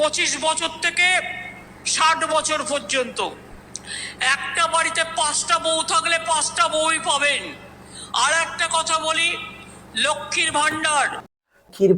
25 বছর থেকে 60 বছর পর্যন্ত একটা বাড়িতে 5টা বউ থাকলে 5টা বউই পাবেন। আর একটা কথা বলি, লক্ষ্মীর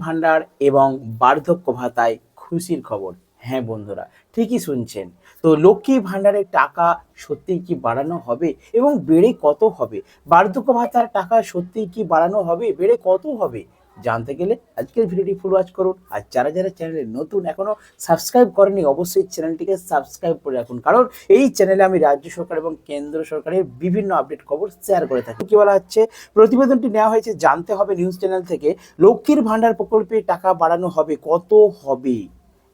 ভান্ডার এবং বার্ধক্য ভাতায় খুশির খবর। হ্যাঁ বন্ধুরা, ঠিকই শুনছেন। তো লক্ষ্মী ভাণ্ডারের টাকা সত্যিই কি বাড়ানো হবে এবং বেড়ে কত হবে? বার্ধক্য ভাতার টাকা সত্যিই কি বাড়ানো হবে, বেড়ে কত হবে? জানতে গেলে আজকের ভিডিওটি ফুল ওয়াচ করুন। আর যারা যারা চ্যানেলে নতুন, এখনো সাবস্ক্রাইব করেনি, অবশ্যই চ্যানেলটিকে সাবস্ক্রাইব করে রাখুন, কারণ এই চ্যানেলে আমি রাজ্য সরকার এবং কেন্দ্র সরকারের বিভিন্ন আপডেট খবর শেয়ার করে থাকি। কি বলা হচ্ছে, প্রতিবেদনটি নেওয়া হয়েছে জানতে হবে নিউজ চ্যানেল থেকে। লক্ষ্মীর ভাণ্ডার প্রকল্পে টাকা বাড়ানো হবে, কত হবে?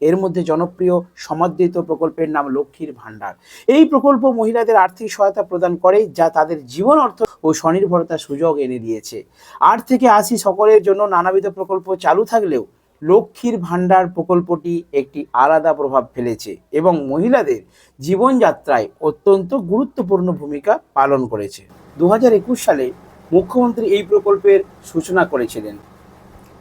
এর মধ্যে জনপ্রিয় সমাদৃত প্রকল্পের নাম লক্ষ্মীর ভাণ্ডার। এই প্রকল্প মহিলাদের আর্থিক সহায়তা প্রদান করে, যা তাদের জীবন অর্থ ও স্বনির্ভরতার সুযোগ এনে দিয়েছে। 8 থেকে 80 সকলের জন্য নানাবিধ প্রকল্প চালু থাকলেও লক্ষ্মীর ভাণ্ডার প্রকল্পটি একটি আলাদা প্রভাব ফেলেছে এবং মহিলাদের জীবনযাত্রায় অত্যন্ত গুরুত্বপূর্ণ ভূমিকা পালন করেছে। 2021 সালে মুখ্যমন্ত্রী এই প্রকল্পের সূচনা করেছিলেন।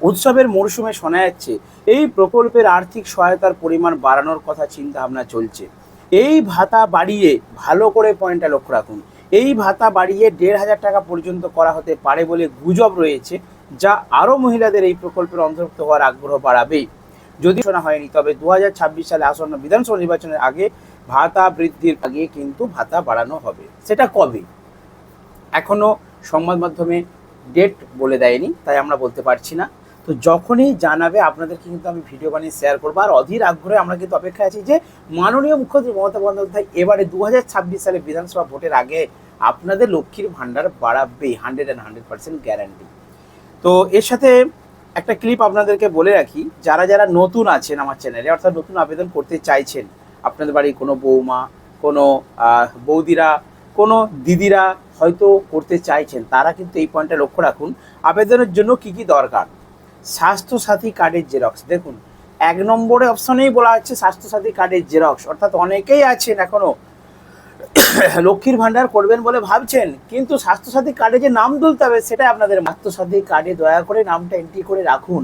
উৎসবের মরশুমে শোনা যাচ্ছে এই প্রকল্পের আর্থিক সহায়তার পরিমাণ বাড়ানোর কথা চিন্তা ভাবনা চলছে। এই ভাতা বাড়িয়ে, ভালো করে পয়েন্টটা লক্ষ্য রাখুন, এই ভাতা বাড়িয়ে 1,500 টাকা পর্যন্ত করা হতে পারে বলে গুজব রয়েছে, যা আরও মহিলাদের এই প্রকল্পের অন্তর্ভুক্ত হওয়ার আগ্রহ বাড়াবে। যদি শোনা হয়নি, তবে 2026 সালে আসন্ন বিধানসভা নির্বাচনের আগে ভাতা বৃদ্ধির আগে কিন্তু ভাতা বাড়ানো হবে। সেটা কবে এখনো সংবাদ মাধ্যমে ডেট বলে দেয়নি, তাই আমরা বলতে পারছি না। তো যখনই জানাবে আপনাদেরকে কিন্তু আমি ভিডিও বানিয়ে শেয়ার করবো। আর অধীর আগ্রহে আমরা কিন্তু অপেক্ষায় আছি যে মাননীয় মুখ্যমন্ত্রী মমতা বন্দ্যোপাধ্যায় এবারে 2026 সালে বিধানসভা ভোটের আগে আপনাদের লক্ষ্মীর ভাণ্ডার বাড়াবে, 100% গ্যারান্টি। তো এর সাথে একটা ক্লিপ আপনাদেরকে বলে রাখি, যারা যারা নতুন আছেন আমার চ্যানেলে, অর্থাৎ নতুন আবেদন করতে চাইছেন, আপনাদের বাড়ির কোনো বৌমা, কোনো বৌদিরা, কোনো দিদিরা হয়তো করতে চাইছেন, তারা কিন্তু এই পয়েন্টটা লক্ষ্য রাখুন। আবেদনের জন্য কি কি দরকার? স্বাস্থ্যসাথী কার্ডের জেরক্স। দেখুন, 1 নম্বরে অপশনেই বলা হচ্ছে স্বাস্থ্যসাথী কার্ডের জেরক্স। অর্থাৎ অনেকেই আছেন এখনো লক্ষ্মীর ভাণ্ডার করবেন বলে ভাবছেন, কিন্তু স্বাস্থ্যসাথী কার্ডে যে নাম তুলতে হবে সেটাই আপনাদের। স্বাস্থ্যসাথী কার্ডে দয়া করে নামটা এন্ট্রি করে রাখুন।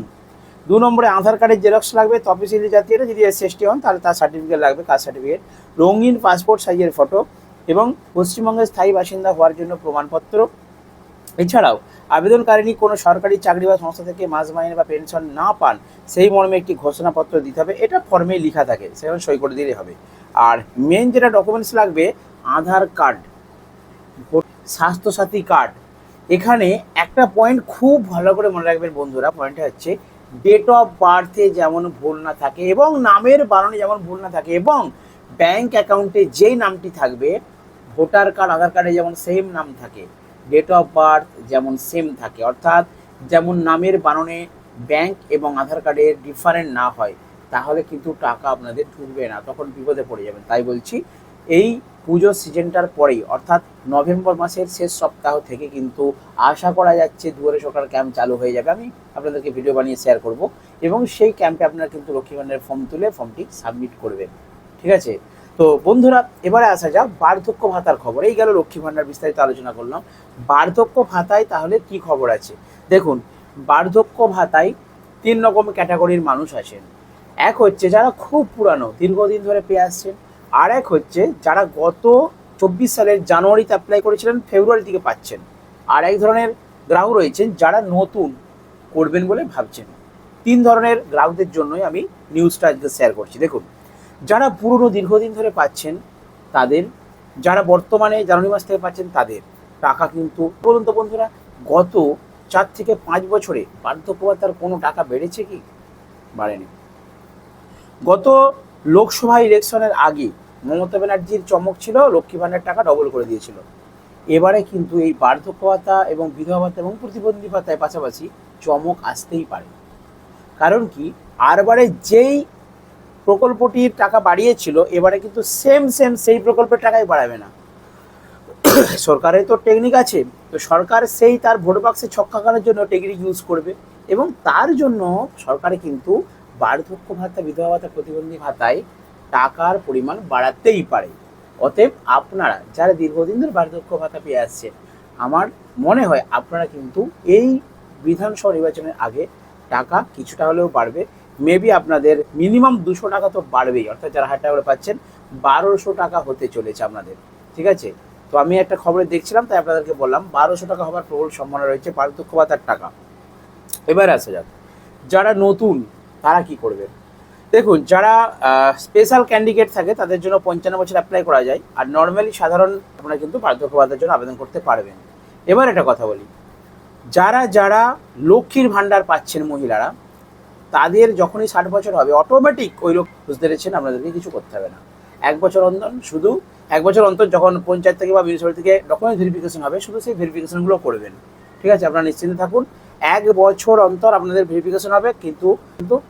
2 নম্বরে আধার কার্ডের জেরক্স লাগবে, তফসিলি জাতির, যদি SC/ST হন তাহলে তার সার্টিফিকেট লাগবে, কাস্ট সার্টিফিকেট, রঙিন পাসপোর্ট সাইজের ফটো এবং পশ্চিমবঙ্গের স্থায়ী বাসিন্দা হওয়ার জন্য প্রমাণপত্র। এছাড়াও আবেদনকারিনী কোনো সরকারি চাকরি বা সংস্থা থেকে মাস মাইনে বা পেনশন না পান, সেই মর্মে একটি ঘোষণাপত্র দিতে হবে। এটা ফর্মে লেখা থাকে, সেখানে সই করে দিলেই হবে। আর মেন যেটা ডকুমেন্টস লাগবে, আধার কার্ড, স্বাস্থ্যসাথী কার্ড। এখানে একটা পয়েন্ট খুব ভালো করে মনে রাখবেন বন্ধুরা, পয়েন্টটা হচ্ছে ডেট অফ বার্থে যেমন ভুল না থাকে এবং নামের বানানে যেমন ভুল না থাকে, এবং ব্যাংক অ্যাকাউন্টে যেই নামটি থাকবে, ভোটার কার্ড আধার কার্ডে যেমন সেম নাম থাকে, ডেট অফ বার্থ যেমন সেম থাকে। অর্থাৎ যেমন নামের বানানে ব্যাংক এবং আধার কার্ডের ডিফারেন্ট না হয়, তাহলে কিন্তু টাকা আপনাদের ঢুকবে না, তখন বিপদে পড়ে যাবেন। তাই বলছি, এই পুজোর সিজনটার পরেই, অর্থাৎ নভেম্বর মাসের শেষ সপ্তাহ থেকে কিন্তু আশা করা যাচ্ছে দুয়ারে সরকার ক্যাম্প চালু হয়ে যাবে। আমি আপনাদেরকে ভিডিও বানিয়ে শেয়ার করব এবং সেই ক্যাম্পে আপনারা কিন্তু লক্ষ্মী ভাণ্ডারের ফর্ম তুলে ফর্মটি সাবমিট করবেন। ঠিক আছে? তো বন্ধুরা, এবারে আসা যাক বার্ধক্য ভাতার খবর। এই গেল লক্ষ্মী ভাণ্ডার, বিস্তারিত আলোচনা করলাম। বার্ধক্য ভাতায় তাহলে কি খবর আছে দেখুন। বার্ধক্য ভাতায় 3 রকম ক্যাটাগরির মানুষ আছেন। এক হচ্ছে যারা খুব পুরানো, দীর্ঘদিন ধরে পেয়ে আসছেন। আর এক হচ্ছে যারা গত 24 সালের জানুয়ারিতে অ্যাপ্লাই করেছিলেন, ফেব্রুয়ারি থেকে পাচ্ছেন। আর এক ধরনের গ্রাহক রয়েছেন যারা নতুন করবেন বলে ভাবছেন। 3 ধরনের গ্রাহকদের জন্যই আমি নিউজটা আজকে শেয়ার করছি। দেখুন, যারা পুরনো দীর্ঘদিন ধরে পাচ্ছেন তাদের, যারা বর্তমানে জানুয়ারি মাস থেকে পাচ্ছেন তাদের টাকা কিন্তু, বলুন তো বন্ধুরা, গত 4 থেকে 5 বছরে বার্ধক্য ভাতার কোনো টাকা বেড়েছে কি? বাড়েনি। গত লোকসভা ইলেকশনের আগে মমতা ব্যানার্জির চমক ছিল, লক্ষ্মী ভাণ্ডার টাকা ডবল করে দিয়েছিল। এবারে কিন্তু এই বার্ধক্য ভাতা এবং বিধবা ভাতা এবং প্রতিবন্ধী ভাতায় পাশাপাশি চমক আসতেই পারে। কারণ কি, আরবারে যেই প্রকল্পটির টাকা বাড়িয়েছিল, এবারে কিন্তু সেম সেই প্রকল্পের টাকাই বাড়াবে না। সরকারের তো টেকনিক আছে, তো সরকার সেই তার ভোট বাক্সে ছক্কা খাওয়ানোর জন্য টেকনিক ইউজ করবে, এবং তার জন্য সরকারে কিন্তু বার্ধক্য ভাতা, বিধবা ভাতা, প্রতিবন্ধী ভাতায় টাকার পরিমাণ বাড়াতেই পারে। অতএব আপনারা যারা দীর্ঘদিন ধরে বার্ধক্য ভাতা পেয়ে আসছেন, আমার মনে হয় আপনারা কিন্তু এই বিধানসভা নির্বাচনের আগে টাকা কিছুটা হলেও বাড়বে মেবি আপনাদের মিনিমাম 200 টাকা তো বাড়বেই, অর্থাৎ যারা 1000 টাকা করে পাচ্ছেন 1200 টাকা হতে চলেছে আপনাদের। ঠিক আছে, তো আমি একটা খবরে দেখছিলাম তাই আপনাদেরকে বললাম 1200 টাকা হওয়ার প্রবল সম্ভাবনা রয়েছে বার্ধক্য ভাতার টাকা। এবার আসা যাক যারা নতুন তারা কি করবে। দেখুন, যারা স্পেশাল ক্যান্ডিডেট থাকে তাদের জন্য 55 বছর অ্যাপ্লাই করা যায়, আর নর্মালি সাধারণ আপনারা কিন্তু বার্ধক্য ভাতার জন্য আবেদন করতে পারবেন। এবার একটা কথা বলি, যারা যারা লক্ষ্মীর ভাণ্ডার পাচ্ছেন মহিলারা, তাদের যখনই 60 বছর হবে অটোমেটিক ওই লোক, বুঝতে পেরেছেন, আপনাদেরকে কিছু করতে হবে না। 1 বছর অন্তর, শুধু 1 বছর অন্তর যখন পঞ্চায়েত থেকে বা মিউনিসিপ্যালিটি থেকে ডকুমেন্ট ভেরিফিকেশন হবে, শুধু সেই ভেরিফিকেশনগুলো করবেন। ঠিক আছে, আপনারা নিশ্চিন্তে থাকুন। 1 বছর অন্তর আপনাদের ভেরিফিকেশন হবে, কিন্তু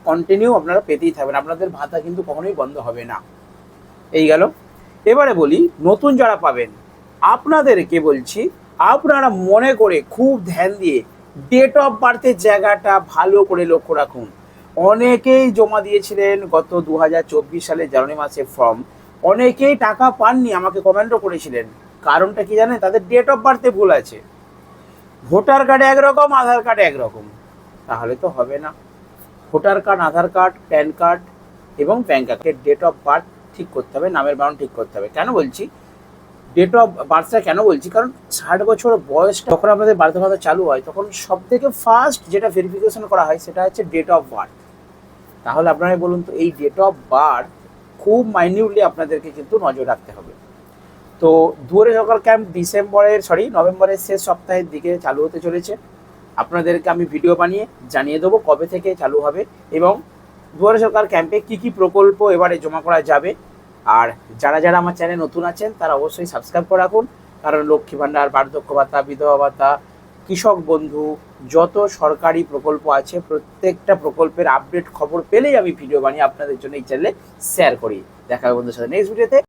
কন্টিনিউ আপনারা পেতেই থাকবেন, আপনাদের ভাতা কিন্তু কখনোই বন্ধ হবে না। এই গেল। এবারে বলি নতুন যারা পাবেন, আপনাদেরকে বলছি আপনারা মনে করে খুব ধ্যান দিয়ে ডেট অফ বার্থের জায়গাটা ভালো করে লক্ষ্য রাখুন। অনেকেই জমা দিয়েছিলেন গত 2024 সালে জানুয়ারি মাসে ফর্ম, অনেকেই টাকা পাননি, আমাকে কমেন্টও করেছিলেন। কারণটা কি জানেন? তাদের ডেট অফ বার্থে ভুল আছে। ভোটার কার্ডে একরকম, আধার কার্ডে একরকম, তাহলে তো হবে না। ভোটার কার্ড, আধার কার্ড, প্যান কার্ড এবং ব্যাঙ্ক অ্যাকাউন্টের ডেট অফ বার্থ ঠিক করতে হবে, নামের বানান ঠিক করতে হবে। কেন বলছি ডেট অফ বার্থটা কেন বলছি? কারণ 60 বছর বয়সটা যখন আপনাদের বার্ধক্য ভাতা চালু হয়, তখন সব থেকে ফার্স্ট যেটা ভেরিফিকেশন করা হয় সেটা হচ্ছে ডেট অফ বার্থ। তাহলে আপনারাই বলুন তো, এই ডেট অফ বার্থ খুব মাইনিউটলি আপনাদেরকে কিন্তু নজর রাখতে হবে। তো দুয়ারে সরকার ক্যাম্প নভেম্বরের শেষ সপ্তাহের দিকে চালু হতে চলেছে। আপনাদেরকে আমি ভিডিও বানিয়ে জানিয়ে দেবো কবে থেকে চালু হবে এবং দুয়ারে সরকার ক্যাম্পে কি কি প্রকল্প এবারে জমা করা যাবে। আর যারা যারা আমার চ্যানেল নতুন আছেন তারা অবশ্যই সাবস্ক্রাইব করে রাখুন, কারণ লক্ষ্মী ভাণ্ডার, বার্ধক্য ভাতা, বিধবা ভাতা, কৃষক বন্ধু, যত সরকারি প্রকল্প আছে প্রত্যেকটা প্রকল্পের আপডেট খবর পেলেই আমি ভিডিও বানিয়ে আপনাদের জন্য এই চ্যানেলে শেয়ার করি। দেখা হবে বন্ধুদের সাথে নেক্সট ভিডিওতে।